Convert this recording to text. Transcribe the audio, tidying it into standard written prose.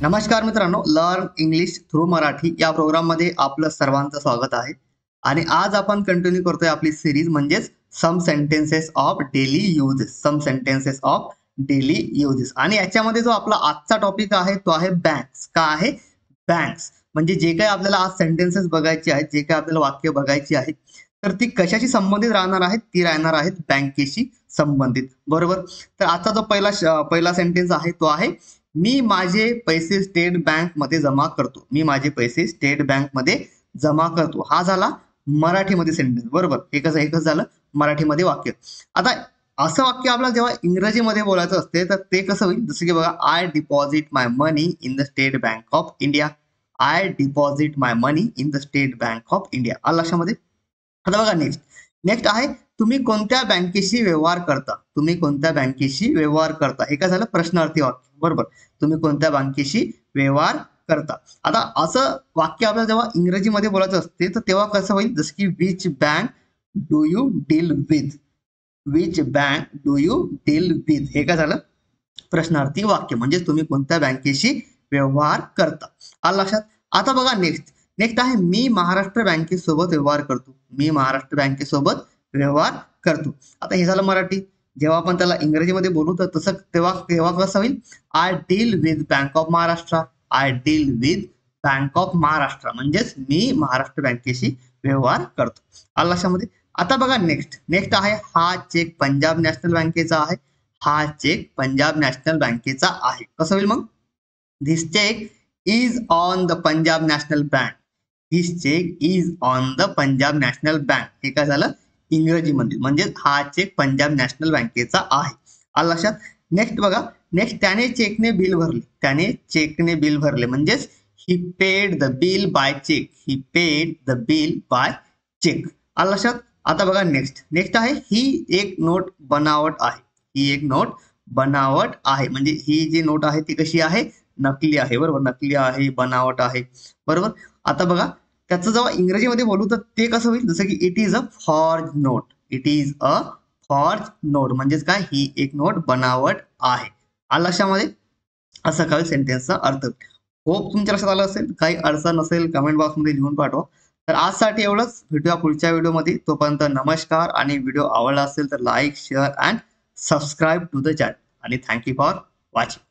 नमस्कार मित्रांनो, learn English through Marathi या प्रोग्राममध्ये आपलं सर्वांचं स्वागत आहे. आणि आज आपण कंटिन्यू करतोय आपली सिरीज म्हणजेच some sentences of daily uses. Some sentences of daily uses. आणि याच्यामध्ये जो आपला आजचा टॉपिक आहे तो आहे बँक्स. का आहे? बँक्स. म्हणजे जे काही आपल्याला आज सेंटेन्सेस बघायचे आहेत, जे काही आपल्याला वाक्य बघायची आहेत, तर ती कशाशी संबंधित राहणार आहेत? ती राहणार आहेत बँकेशी संबंधित. बरोबर. तर आजचा जो पहिला सेंटेन्स आहे तो आहे, मी माझे पैसे स्टेट बँक मध्ये जमा करतो. मी माझे पैसे स्टेट बँक मध्ये जमा करतो. हा झाला मराठीमध्ये सेंटेन्स. बरोबर. हे कसं झालं? मराठीमध्ये वाक्य. आता असं वाक्य आपल्याला जेव्हा इंग्रजीमध्ये बोलायचं असते तर ते कसं होईल? जसं की बघा, I deposit my money in the state bank of India. I deposit my money in the state bank of India. आलं लक्षामध्ये? आता बघा नेक्स्ट. नेक्स्ट आहे, तुम्ही कोणत्या बँकेशी व्यवहार करता? तुम्ही कोणत्या बँकेशी व्यवहार करता? हे काय झालं? प्रश्नार्थी वाक्य. बरोबर. तुम्ही कोणत्या बँकेशी व्यवहार करता? आता असं वाक्य आपल्याला जेव्हा इंग्रजीमध्ये बोलायचं असते तर तेव्हा कसं होईल? जसं की which bank do you deal with? Which bank do you deal with? हे काय झालं? प्रश्नार्थी वाक्य. म्हणजे तुम्ही कोणत्या बँकेशी व्यवहार करता. आलं लक्षात? आता बघा नेक्स्ट. नेक्स्ट आहे, मी महाराष्ट्र बँकेसोबत व्यवहार करतो. मी महाराष्ट्र बँकेसोबत व्यवहार करतो. आता हे झालं मराठी. जेव्हा आपण त्याला इंग्रजीमध्ये बोलू तर तसं तेव्हा तेव्हा कसं होईल? I deal with bank of Maharashtra. I deal with bank of Maharashtra. म्हणजेच मी महाराष्ट्र बँकेशी व्यवहार करतो. आलं लक्षामध्ये? आता बघा नेक्स्ट. नेक्स्ट आहे, हा चेक पंजाब नॅशनल बँकेचा आहे. हा चेक पंजाब नॅशनल बँकेचा आहे. कसं होईल मग? This cheque is on the Punjab national bank. This cheque is on the Punjab national bank. हे काय झालं? इंग्रजीमध्ये. म्हणजे हा चेक पंजाब नॅशनल बँकेचा आहे. आलं लक्षात? नेक्स्ट बघा. नेक्स्ट, त्याने चेकने बिल भरले. त्याने चेकने बिल भरले. म्हणजेच he paid the bill by cheque. He paid the bill by cheque. आलं लक्षात? आता बघा नेक्स्ट. नेक्स्ट आहे, ही एक नोट बनावट आहे. ही एक नोट बनावट आहे. म्हणजे ही जी नोट आहे ती कशी आहे? नकली आहे. बरोबर. नकली आहे, बनावट आहे. बरोबर. आता बघा, त्याचं जेव्हा इंग्रजीमध्ये बोलू तर ते कसं होईल? जसं की it is a forge note. It is a forge note. म्हणजेच काय? ही एक नोट बनावट आहे. आलं लक्षामध्ये? असं काही सेंटेन्सचा अर्थ. होप तुमच्या लक्षात आलं असेल. काही अडचण असेल कमेंट बॉक्समध्ये लिहून पाठवा. तर आजसाठी एवढंच. भेटूया पुढच्या व्हिडिओमध्ये. तोपर्यंत नमस्कार. आणि व्हिडिओ आवडला असेल तर like, share and subscribe to the channel. आणि थँक यू फॉर वॉचिंग.